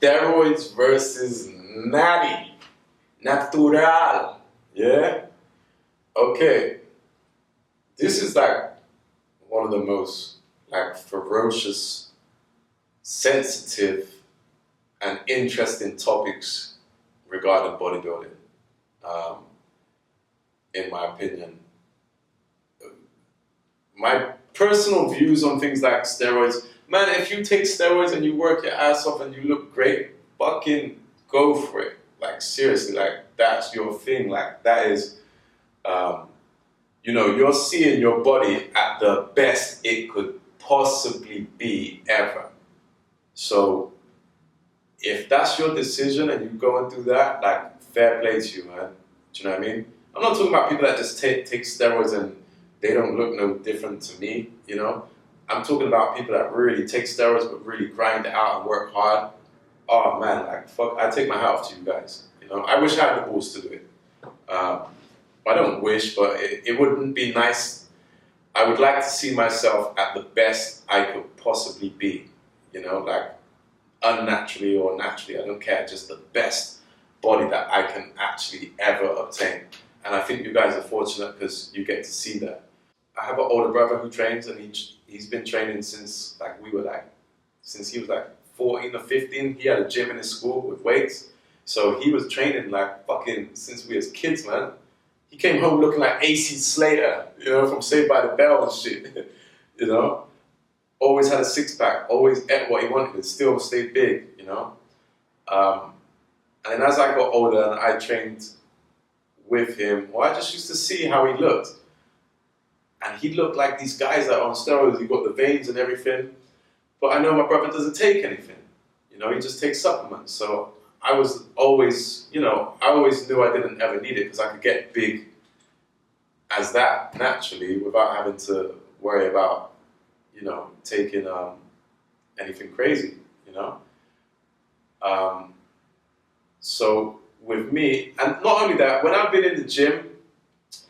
Steroids versus natty. Natural. Yeah? Okay. This is like one of the most like ferocious, sensitive, and interesting topics regarding bodybuilding. In my opinion. My personal views on things like steroids, man, if you take steroids and you work your ass off and you look great, fucking go for it. Like, seriously, like, that's your thing. Like, that is, you know, you're seeing your body at the best it could possibly be ever. So, if that's your decision and you go and do that, like, fair play to you, man. Do you know what I mean? I'm not talking about people that just take steroids and they don't look no different to me, you know? I'm talking about people that really take steroids but really grind it out and work hard. Oh man, like fuck, I take my hat off to you guys. You know, I wish I had the balls to do it. I don't wish, but it wouldn't be nice. I would like to see myself at the best I could possibly be, you know, like unnaturally or naturally, I don't care, just the best body that I can actually ever obtain. And I think you guys are fortunate because you get to see that. I have an older brother who trains, and he's been training since like since he was like 14 or 15. He had a gym in his school with weights, so he was training like fucking since we was kids, man. He came home looking like AC Slater, you know, from Saved by the Bell and shit. You know, always had a six pack, always ate what he wanted, and still stayed big, you know. And then as I got older and I trained with him, well, I just used to see how he looked. And he looked like these guys that are on steroids, he got the veins and everything. But I know my brother doesn't take anything. You know, he just takes supplements. So I was always, you know, I always knew I didn't ever need it because I could get big as that naturally without having to worry about, you know, taking anything crazy, you know. So with me, and not only that, when I've been in the gym,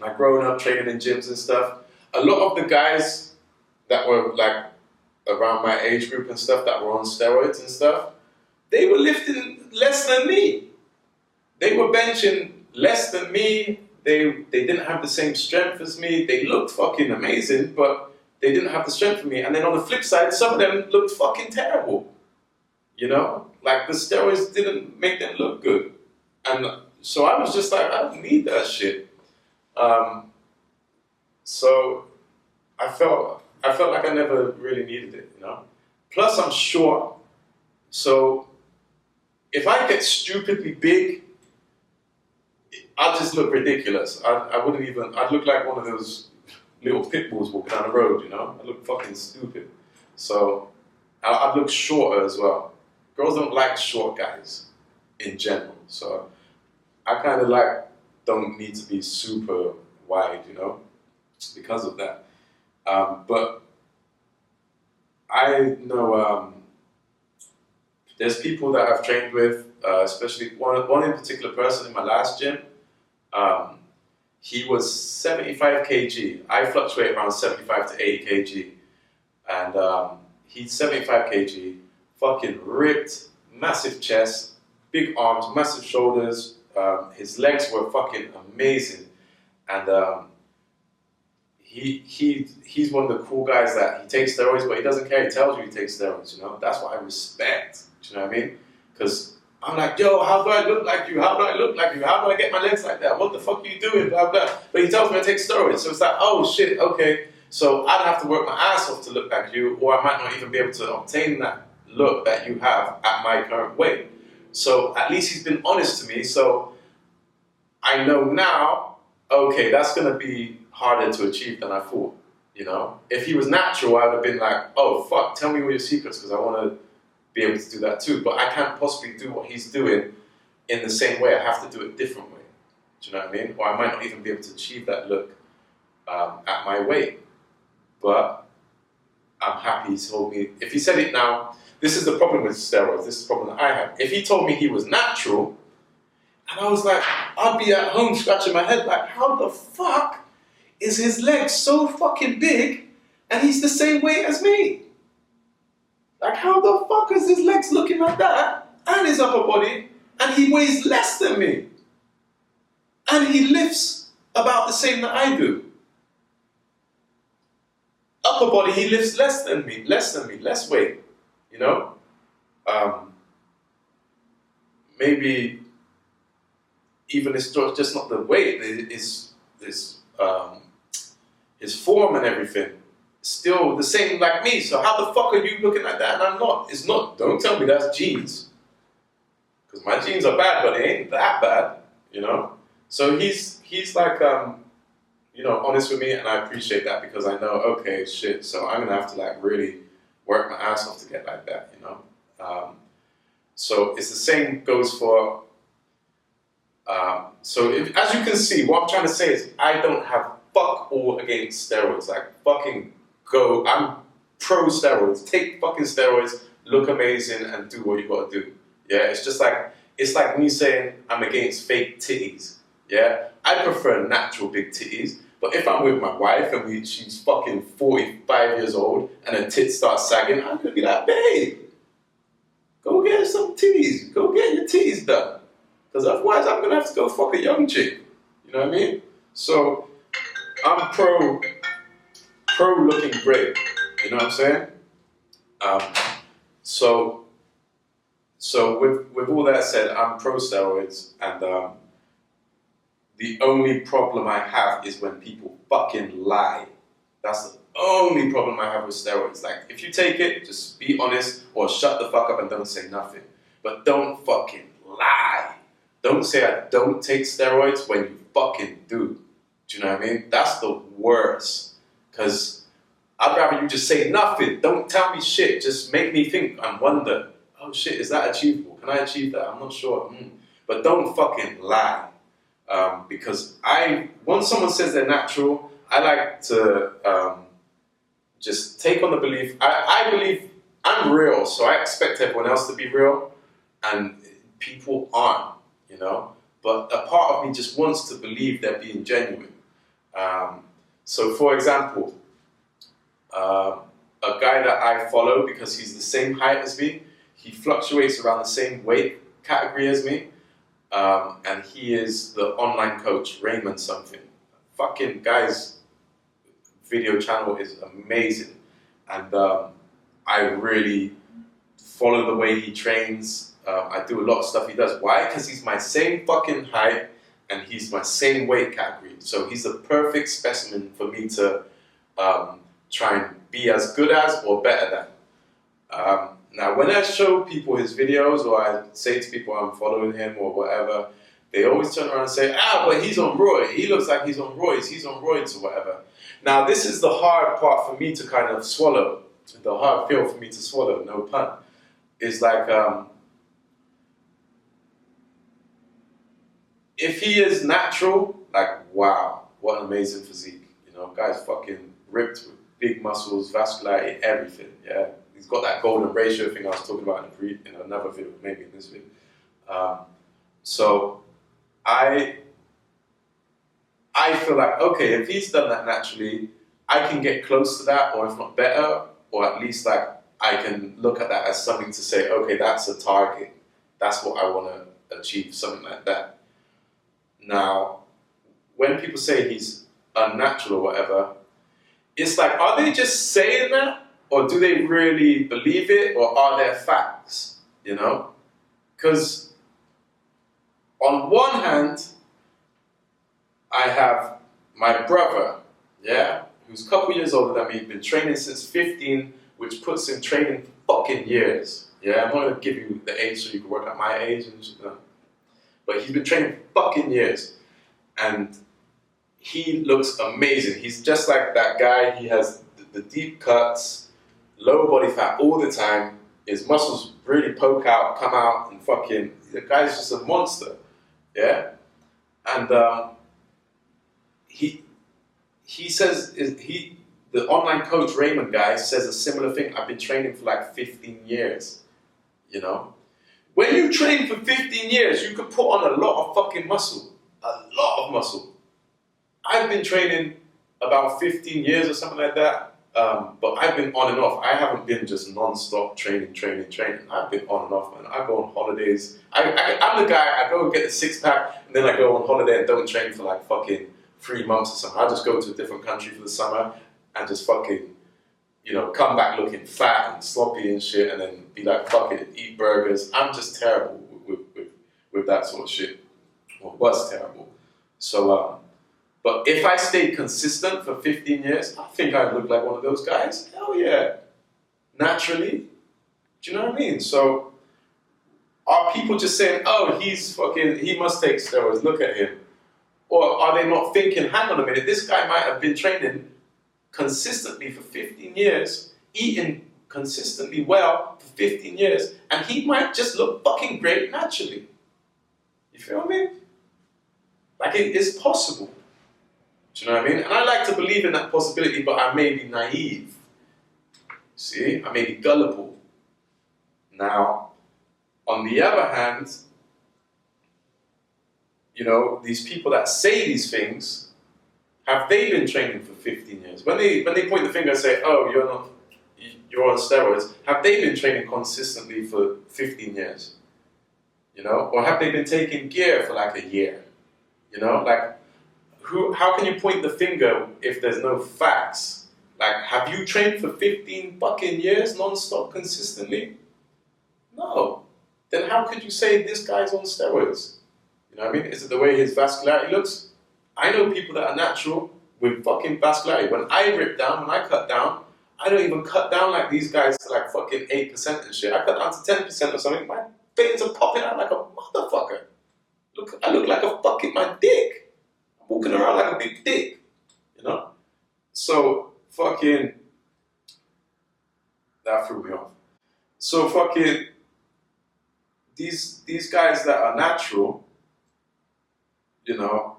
like growing up training in gyms and stuff, a lot of the guys that were like around my age group and stuff that were on steroids and stuff, they were lifting less than me. They were benching less than me. They didn't have the same strength as me. They looked fucking amazing, but they didn't have the strength for me. And then on the flip side, some of them looked fucking terrible. You know? Like the steroids didn't make them look good. And so I was just like, I don't need that shit. So I felt like I never really needed it, you know? Plus I'm short, so if I get stupidly big, I'd just look ridiculous. I wouldn't even, I'd look like one of those little pit bulls walking down the road, you know? I'd look fucking stupid. So I'd look shorter as well. Girls don't like short guys in general, so I kind of like don't need to be super wide, you know, because of that. But I know there's people that I've trained with, especially one in particular person in my last gym. He was 75 kg. I fluctuate around 75 to 80 kg. And he's 75 kg, fucking ripped, massive chest, big arms, massive shoulders. His legs were fucking amazing. And he's one of the cool guys that he takes steroids, but he doesn't care. He tells you he takes steroids, you know? That's what I respect. Do you know what I mean? Because I'm like, yo, how do I look like you? How do I look like you? How do I get my legs like that? What the fuck are you doing? Blah, blah. But he tells me I take steroids. So it's like, oh shit, okay. So I'd have to work my ass off to look like you, or I might not even be able to obtain that look that you have at my current weight. So at least he's been honest to me. So I know now, okay, that's going to be harder to achieve than I thought, you know? If he was natural, I would have been like, oh, fuck, tell me all your secrets because I want to be able to do that too. But I can't possibly do what he's doing in the same way. I have to do it a different way. Do you know what I mean? Or I might not even be able to achieve that look at my weight. But I'm happy he told me. If he said it now, this is the problem with steroids. This is the problem that I have. If he told me he was natural, and I was like, I'd be at home scratching my head like, how the fuck is his leg so fucking big and he's the same weight as me? Like, how the fuck is his legs looking like that and his upper body, and he weighs less than me. And he lifts about the same that I do. Upper body, he lifts less weight, you know? Maybe even it's just not the weight, his form and everything. Still the same like me, so how the fuck are you looking at that and I'm not? It's not, don't tell me that's genes. Because my genes are bad, but they ain't that bad, you know? So he's like, you know, honest with me, and I appreciate that because I know, okay, shit, so I'm gonna have to like really work my ass off to get like that, you know? So it's the same goes for, so as you can see, what I'm trying to say is I don't have fuck all against steroids, like fucking go, I'm pro steroids, take fucking steroids, look amazing and do what you gotta do, yeah? It's just like, it's like me saying I'm against fake titties, yeah? I prefer natural big titties, but if I'm with my wife and she's fucking 45 years old and her tits start sagging, I'm gonna be like, babe, go get some titties, go get your titties done. Because otherwise I'm gonna have to go fuck a young chick, you know what I mean? So I'm pro looking great, you know what I'm saying? So with all that said, I'm pro steroids, and the only problem I have is when people fucking lie. That's the only problem I have with steroids. Like, if you take it, just be honest or shut the fuck up and don't say nothing. But don't fucking lie. Don't say I don't take steroids when you fucking do. Do you know what I mean? That's the worst. Because I'd rather you just say nothing. Don't tell me shit. Just make me think and wonder, oh shit, is that achievable? Can I achieve that? I'm not sure. But don't fucking lie. Because once someone says they're natural, I like to just take on the belief. I believe I'm real, so I expect everyone else to be real, and people aren't, you know? But a part of me just wants to believe they're being genuine. So for example, a guy that I follow, because he's the same height as me, he fluctuates around the same weight category as me, and he is the online coach, Raymond something. Fucking guy's video channel is amazing, and I really follow the way he trains. I do a lot of stuff he does. Why? Because he's my same fucking height and he's my same weight category. So he's the perfect specimen for me to try and be as good as or better than. Now, when I show people his videos or I say to people I'm following him or whatever, they always turn around and say, but he's on roids. He looks like he's on roids. He's on roids or whatever. Now, this is the hard part for me to kind of swallow. The hard pill for me to swallow, no pun. Is like, if he is natural, like, wow, what an amazing physique. You know, guy's fucking ripped with big muscles, vascularity, everything, yeah? He's got that golden ratio thing I was talking about in another video, maybe in this video. So I feel like, okay, if he's done that naturally, I can get close to that, or if not better, or at least like I can look at that as something to say, okay, that's a target. That's what I want to achieve, something like that. Now, when people say he's unnatural or whatever, it's like, are they just saying that? Or do they really believe it? Or are there facts? You know? Because on one hand, I have my brother, yeah, who's a couple years older than me, been training since 15, which puts him training fucking years. Yeah, I'm not going to give you the age so you can work out my age. But he's been training fucking years. And he looks amazing. He's just like that guy. He has the deep cuts, low body fat all the time. His muscles really poke out, come out, and fucking, the guy's just a monster. Yeah? And he says, the online coach Raymond guy says a similar thing. I've been training for like 15 years, you know? When you train for 15 years, you could put on a lot of fucking muscle. A lot of muscle. I've been training about 15 years or something like that. But I've been on and off. I haven't been just non-stop training. I've been on and off, man. I go on holidays. I'm the guy, I go and get the six-pack, and then I go on holiday and don't train for like fucking 3 months or something. I just go to a different country for the summer and just fucking, you know, come back looking fat and sloppy and shit, and then be like, fuck it, eat burgers. I'm just terrible with that sort of shit. Or was terrible. So, but if I stayed consistent for 15 years, I think I'd look like one of those guys. Hell yeah. Naturally. Do you know what I mean? So, are people just saying, oh, he must take steroids, look at him? Or are they not thinking, hang on a minute, this guy might have been training consistently for 15 years, eating consistently well for 15 years, and he might just look fucking great naturally. You feel me? Like, it is possible. Do you know what I mean? And I like to believe in that possibility, but I may be naive. See? I may be gullible. Now, on the other hand, you know, these people that say these things, have they been training for 15 years? When they point the finger and say, oh, you're on steroids, have they been training consistently for 15 years? You know? Or have they been taking gear for like a year? You know? Like, how can you point the finger if there's no facts? Like, have you trained for 15 fucking years non-stop consistently? No. Then how could you say this guy's on steroids? You know what I mean? Is it the way his vascularity looks? I know people that are natural with fucking vascularity. When I rip down, when I cut down, I don't even cut down like these guys to like fucking 8% and shit. I cut down to 10% or something. My veins are popping out like a motherfucker. Look, I look like a fucking, my dick. Walking around like a big dick, you know? So, fucking, that threw me off. So, fucking, these guys that are natural, you know,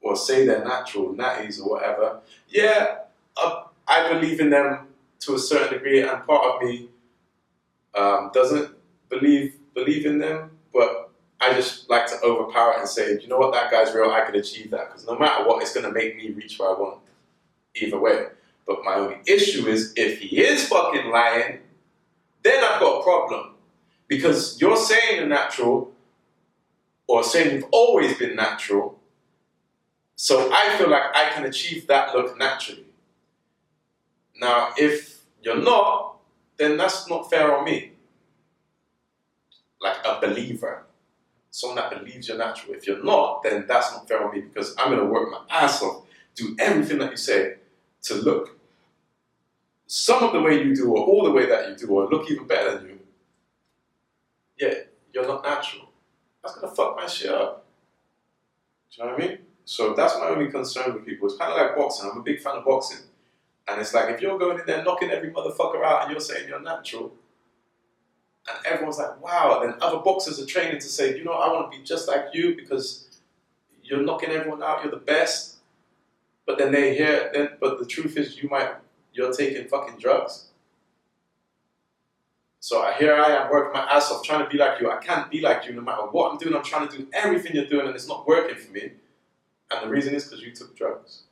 or say they're natural, natties or whatever, yeah, I believe in them to a certain degree, and part of me doesn't believe in them, but I just like to overpower it and say, you know what, that guy's real, I can achieve that. Because no matter what, it's going to make me reach where I want. Either way. But my only issue is, if he is fucking lying, then I've got a problem. Because you're saying you're natural, or saying you've always been natural, so I feel like I can achieve that look naturally. Now, if you're not, then that's not fair on me. Like a believer. Someone that believes you're natural. If you're not, then that's not fair on me, because I'm going to work my ass off, do everything that you say to look some of the way you do, or all the way that you do, or look even better than you. Yeah, you're not natural. That's going to fuck my shit up. Do you know what I mean? So that's my only concern with people. It's kind of like boxing. I'm a big fan of boxing. And it's like, if you're going in there knocking every motherfucker out and you're saying you're natural, and everyone's like, wow, and then other boxers are training to say, you know, I want to be just like you because you're knocking everyone out, you're the best. But then but the truth is you're taking fucking drugs. So here I am working my ass off trying to be like you. I can't be like you no matter what I'm doing. I'm trying to do everything you're doing and it's not working for me. And the reason is because you took drugs.